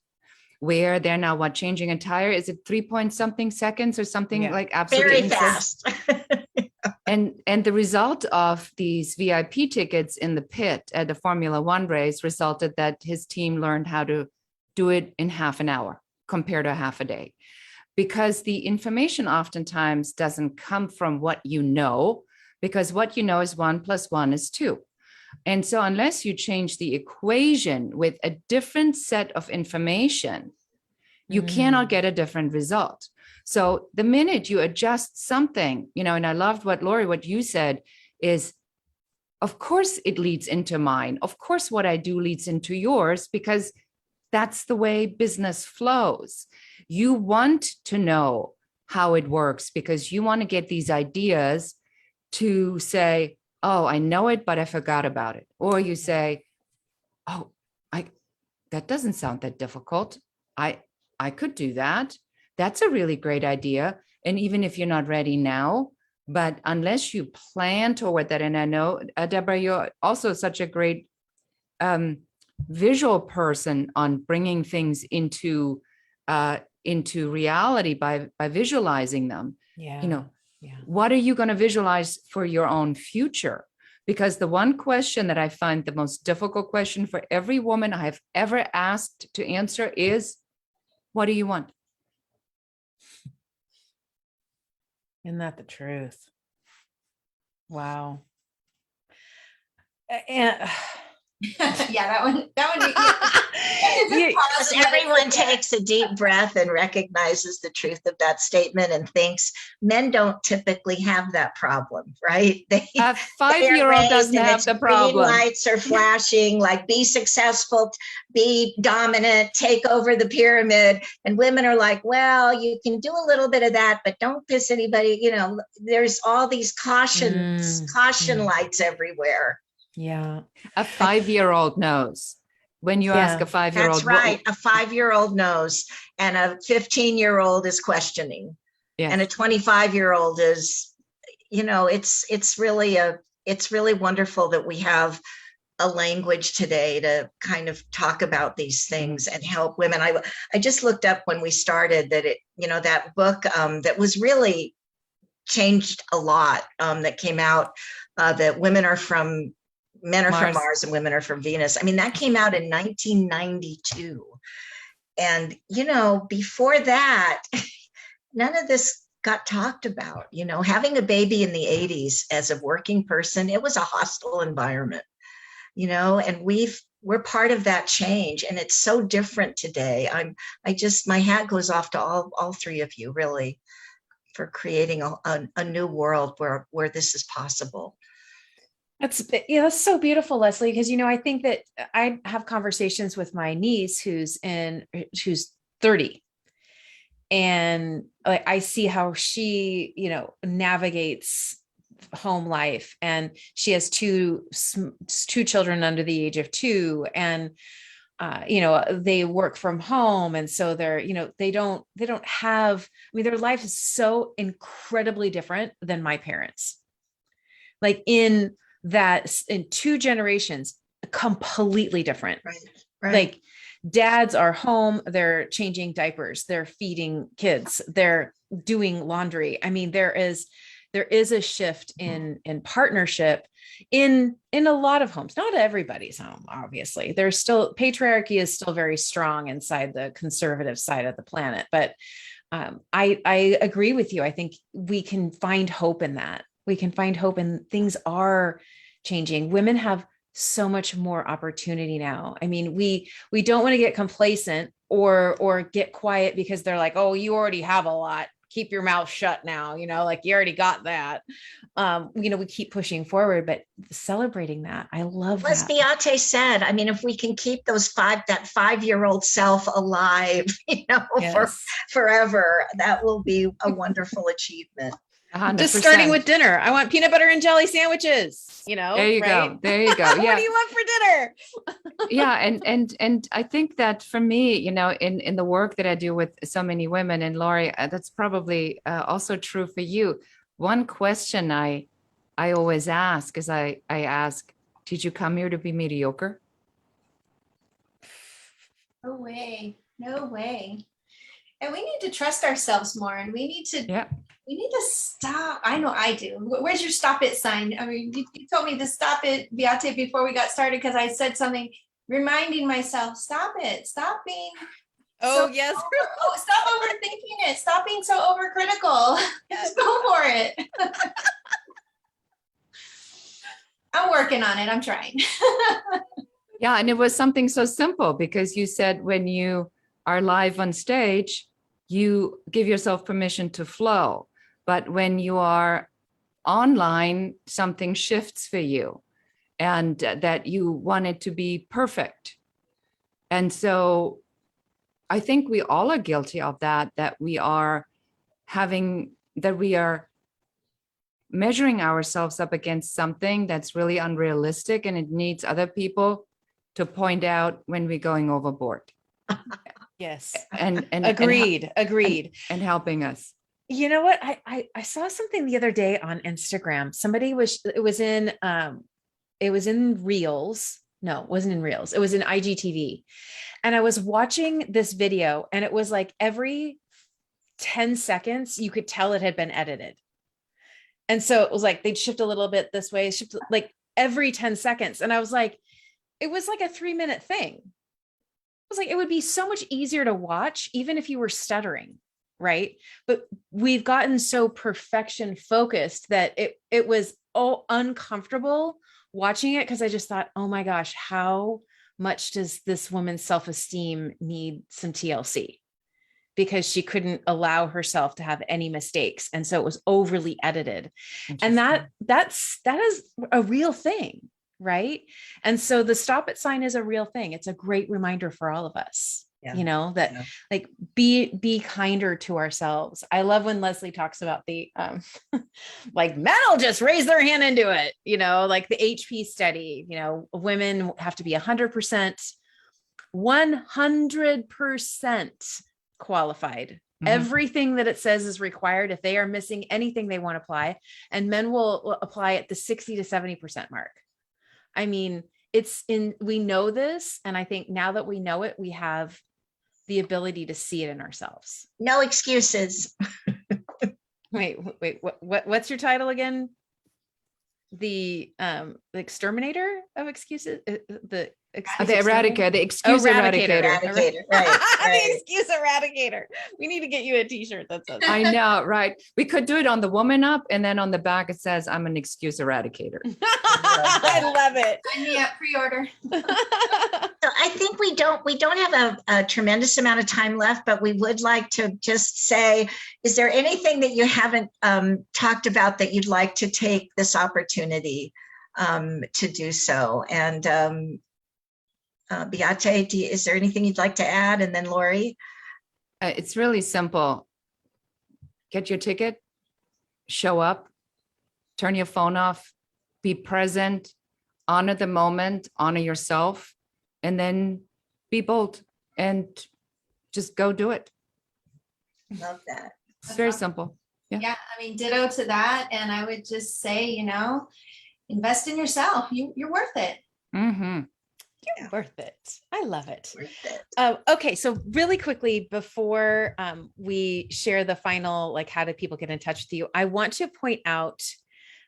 where they're now changing a tire. Is it 3-point-something seconds or something like absolutely very fast? And the result of these VIP tickets in the pit at the Formula One race resulted that his team learned how to do it in half an hour compared to half a day. Because the information oftentimes doesn't come from what you know, because what you know is 1 + 1 is 2. And so unless you change the equation with a different set of information, you cannot get a different result. So the minute you adjust something, and I loved what you said is, of course it leads into mine. Of course, what I do leads into yours, because that's the way business flows. You want to know how it works because you want to get these ideas to say, oh, I know it, but I forgot about it. Or you say, oh, that doesn't sound that difficult. I could do that. That's a really great idea. And even if you're not ready now, but unless you plan toward that, and I know, Deborah, you're also such a great visual person on bringing things into reality by visualizing them. Yeah. What are you going to visualize for your own future? Because the one question that I find the most difficult question for every woman I've ever asked to answer is, what do you want? Isn't that the truth? Wow. And that one. Everyone takes a deep breath and recognizes the truth of that statement and thinks men don't typically have that problem, right? A 5-year-old doesn't have the problem. Green lights are flashing, like be successful, be dominant, take over the pyramid. And women are like, well, you can do a little bit of that, but don't piss anybody. There's all these caution lights everywhere. Yeah. A 5-year-old knows. When you ask a 5-year-old. That's right. A 5-year-old knows, and a 15-year-old is questioning. Yes. And a 25-year-old is, it's really wonderful that we have a language today to kind of talk about these things and help women. I just looked up when we started that that book that was really changed a lot, that came out, that men are from Mars and women are from Venus. I mean, that came out in 1992. And, before that, none of this got talked about. Having a baby in the 80s as a working person, it was a hostile environment, and we're part of that change. And it's so different today. My hat goes off to all three of you, really, for creating a new world where this is possible. That's so beautiful, Leslie, because, I think that I have conversations with my niece who's 30, and I see how she, navigates home life, and she has two children under the age of 2, and they work from home. And so they're, they don't have, their life is so incredibly different than my parents. Like in 2 generations, completely different. Right. Like dads are home, they're changing diapers, they're feeding kids, they're doing laundry. There is a shift in partnership in a lot of homes, not everybody's home. Obviously, there's still, patriarchy is still very strong inside the conservative side of the planet. But I agree with you. I think we can find hope in that. We can find hope, and things are changing. Women have so much more opportunity now. We don't want to get complacent or get quiet because they're like, oh, you already have a lot. Keep your mouth shut now. Like you already got that. We keep pushing forward, but celebrating that. I love that. As Beate said, if we can keep that 5-year-old self alive, for forever, that will be a wonderful achievement. 100%. Just starting with dinner. I want peanut butter and jelly sandwiches, There you go. Yeah. What do you want for dinner? Yeah. And I think that for me, in the work that I do with so many women, and Lori, that's probably also true for you. One question I always ask is I ask, did you come here to be mediocre? No way. And we need to trust ourselves more, and we need to stop. I know I do. Where's your stop it sign? You told me to stop it, Beate, before we got started, because I said something reminding myself, stop it. Stop being yes. Stop overthinking it. Stop being so overcritical. Just go for it. I'm working on it. I'm trying. Yeah. And it was something so simple because you said when you are live on stage, you give yourself permission to flow. But when you are online, something shifts for you and that you want it to be perfect. And so I think we all are guilty of that, that we are measuring ourselves up against something that's really unrealistic, and it needs other people to point out when we're going overboard. Yes. And Agreed. and helping us. You know what? I saw something the other day on Instagram. It was in Reels. No, it wasn't in Reels. It was in IGTV. And I was watching this video, and it was like every 10 seconds, you could tell it had been edited. And so it was like, they'd shift a little bit this way, shift like every 10 seconds. And I was like, it was like a 3-minute thing. It was like, it would be so much easier to watch, even if you were stuttering. Right. But we've gotten so perfection focused that it was all uncomfortable watching it, because I just thought, oh my gosh, how much does this woman's self-esteem need some TLC? Because she couldn't allow herself to have any mistakes. And so it was overly edited. And that is a real thing. Right. And so the stop it sign is a real thing. It's a great reminder for all of us. Yeah. That like be kinder to ourselves. I love when Leslie talks about the like men will just raise their hand and do it, like the HP study, women have to be 100% qualified. Mm-hmm. Everything that it says is required. If they are missing anything, they won't apply, and men will apply at the 60 to 70% mark. I mean, we know this. And I think now that we know it, we have the ability to see it in ourselves. No excuses. Wait, what's your title again? The exterminator of excuses, the eradicator, the excuse eradicator. Right. The excuse eradicator. We need to get you a t-shirt that says that. I know, right? We could do it on the WomanUP, and then on the back it says, "I'm an excuse eradicator." I love it. Sign me up, pre-order. So I think we don't have a tremendous amount of time left, but we would like to just say, is there anything that you haven't talked about that you'd like to take this opportunity to do so? And Beate, is there anything you'd like to add? And then Lori? It's really simple. Get your ticket, show up, turn your phone off, be present, honor the moment, honor yourself, and then be bold and just go do it. Love that. It's very simple. Yeah. I mean, ditto to that. And I would just say, invest in yourself. You're worth it. Mm-hmm. You're worth it. I love it. Worth it. Okay. So really quickly, before we share the final, like, how do people get in touch with you? I want to point out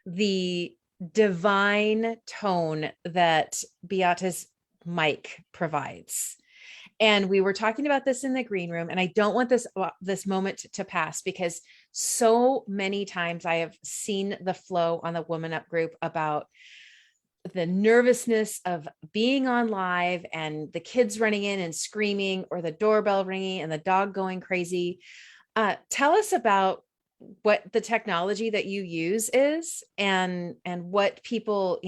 the divine tone that Beate's mic provides. And we were talking about this in the green room, and I don't want this moment to pass, because so many times I have seen the flow on the WomanUP group about the nervousness of being on live and the kids running in and screaming, or the doorbell ringing and the dog going crazy. Tell us about what the technology that you use is, and what people,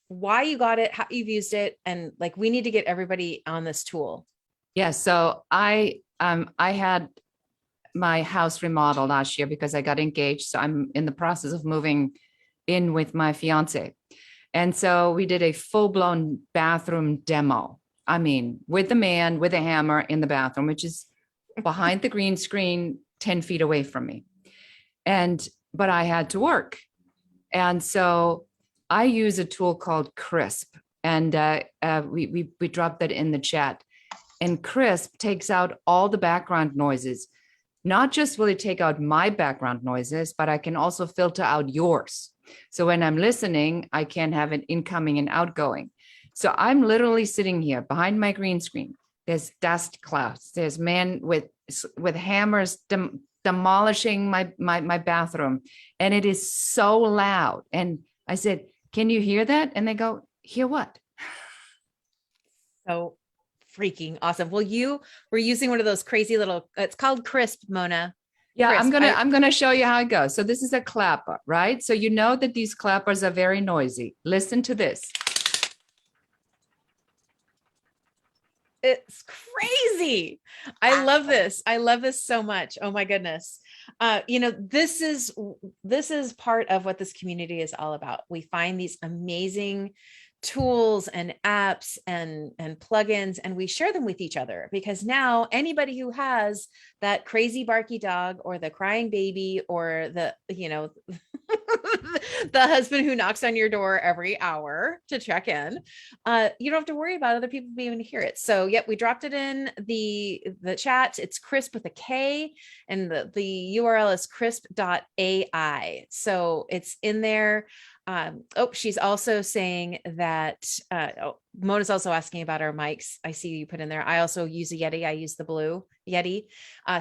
why you got it, how you've used it. And like, we need to get everybody on this tool. Yeah. So I had my house remodeled last year because I got engaged. So I'm in the process of moving in with my fiance. And so we did a full-blown bathroom demo. I mean, with the man with a hammer in the bathroom, which is behind the green screen, 10 feet away from me. But I had to work. And so I use a tool called Crisp, and we dropped that in the chat. And Crisp takes out all the background noises. Not just will it take out my background noises, but I can also filter out yours. So when I'm listening, I can have an incoming and outgoing. So I'm literally sitting here behind my green screen. There's dust clouds. There's men with hammers demolishing my bathroom. And it is so loud. And I said, can you hear that? And they go, hear what? So freaking awesome. Well, you were using one of those crazy little, it's called Crisp, Mona. Yeah, Crisp. I'm gonna show you how it goes. So this is a clapper, right? So you know that these clappers are very noisy. Listen to this. It's crazy. I love this. I love this so much. Oh my goodness. This is part of what this community is all about. We find these amazing tools and apps and plugins, and we share them with each other, because now anybody who has that crazy barky dog or the crying baby or the the husband who knocks on your door every hour to check in, you don't have to worry about other people being able to hear it. So yep, we dropped it in the chat. It's Crisp with a K, and the URL is crisp.ai. So it's in there. She's also saying that Mona's also asking about our mics. I see you put in there. I also use a Yeti. I use the blue Yeti.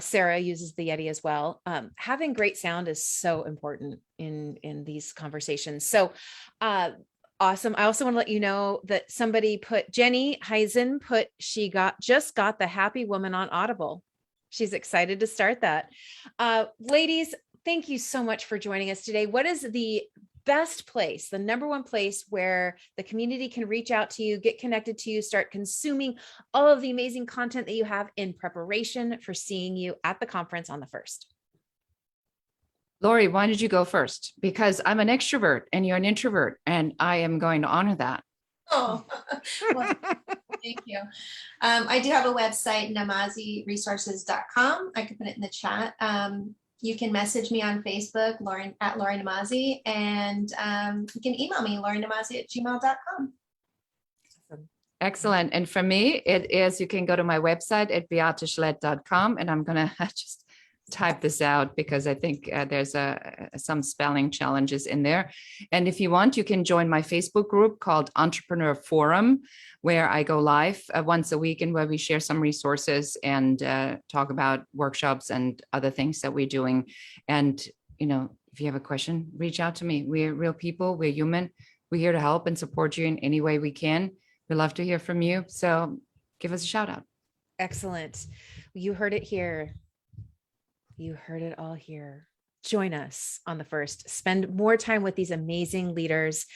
Sarah uses the Yeti as well. Having great sound is so important in these conversations. So awesome. I also want to let you know that somebody put, Jenny Heisen put, just got the Happy Woman on Audible. She's excited to start that. Ladies, thank you so much for joining us today. What is the best place, the number one place where the community can reach out to you, get connected to you, start consuming all of the amazing content that you have in preparation for seeing you at the conference on the 1st? Lori, why did you go first? Because I'm an extrovert and you're an introvert, and I am going to honor that. Oh, well, thank you. I do have a website, namaziresources.com. I can put it in the chat. You can message me on Facebook, Lori Namazi, and you can email me, lorinamazi@gmail.com. Excellent. And for me, it is, you can go to my website at beatechelette.com, and I'm going to just type this out because I think there's some spelling challenges in there. And if you want, you can join my Facebook group called Entrepreneur Forum, where I go live once a week and where we share some resources and talk about workshops and other things that we're doing. And, if you have a question, reach out to me. We're real people. We're human. We're here to help and support you in any way we can. We'd love to hear from you. So give us a shout out. Excellent. You heard it here. You heard it all here. Join us on the 1st. Spend more time with these amazing leaders.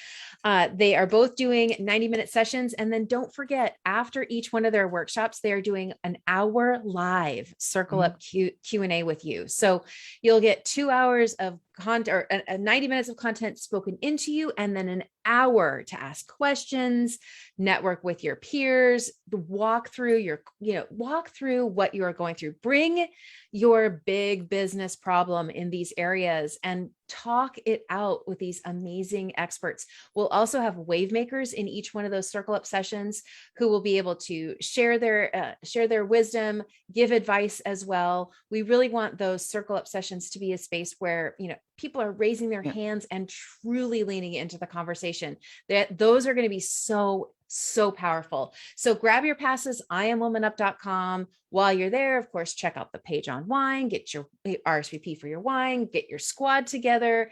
They are both doing 90-minute sessions. And then don't forget, after each one of their workshops, they are doing an hour live circle up Q&A with you. So you'll get 2 hours of content, or 90 minutes of content spoken into you, and then an hour to ask questions, network with your peers, walk through what you are going through. Bring your big business problem in these areas and talk it out with these amazing experts. We'll also have wave makers in each one of those circle up sessions who will be able to share their wisdom, give advice as well. We really want those circle up sessions to be a space where, people are raising their hands and truly leaning into the conversation. Those are going to be so powerful. So grab your passes, IamWomanUp.com. While you're there, of course, check out the page on wine, get your RSVP for your wine, get your squad together,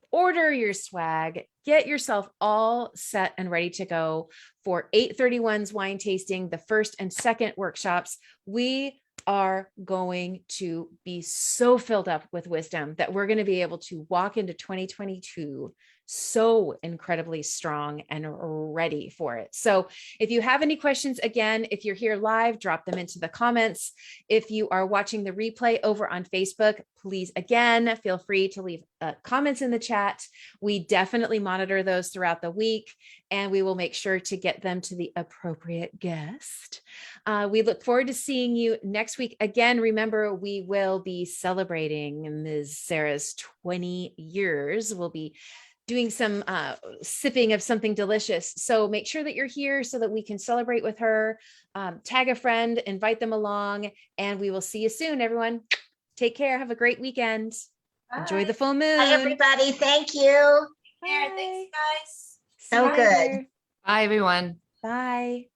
order your swag, get yourself all set and ready to go for 831's wine tasting, the first and second workshops. We are going to be so filled up with wisdom that we're going to be able to walk into 2022 so incredibly strong and ready for it. So if you have any questions, again, if you're here live, drop them into the comments. If you are watching the replay over on Facebook, please, again, feel free to leave comments in the chat. We definitely monitor those throughout the week, and we will make sure to get them to the appropriate guest. We look forward to seeing you next week. Again, remember, we will be celebrating Ms. Sarah's 20 years. We'll be doing some sipping of something delicious. So make sure that you're here so that we can celebrate with her. Tag a friend, invite them along, and we will see you soon, everyone. Take care. Have a great weekend. Bye. Enjoy the full moon. Bye, everybody. Thank you. Thanks, guys. So Bye. good. Bye, everyone. Bye.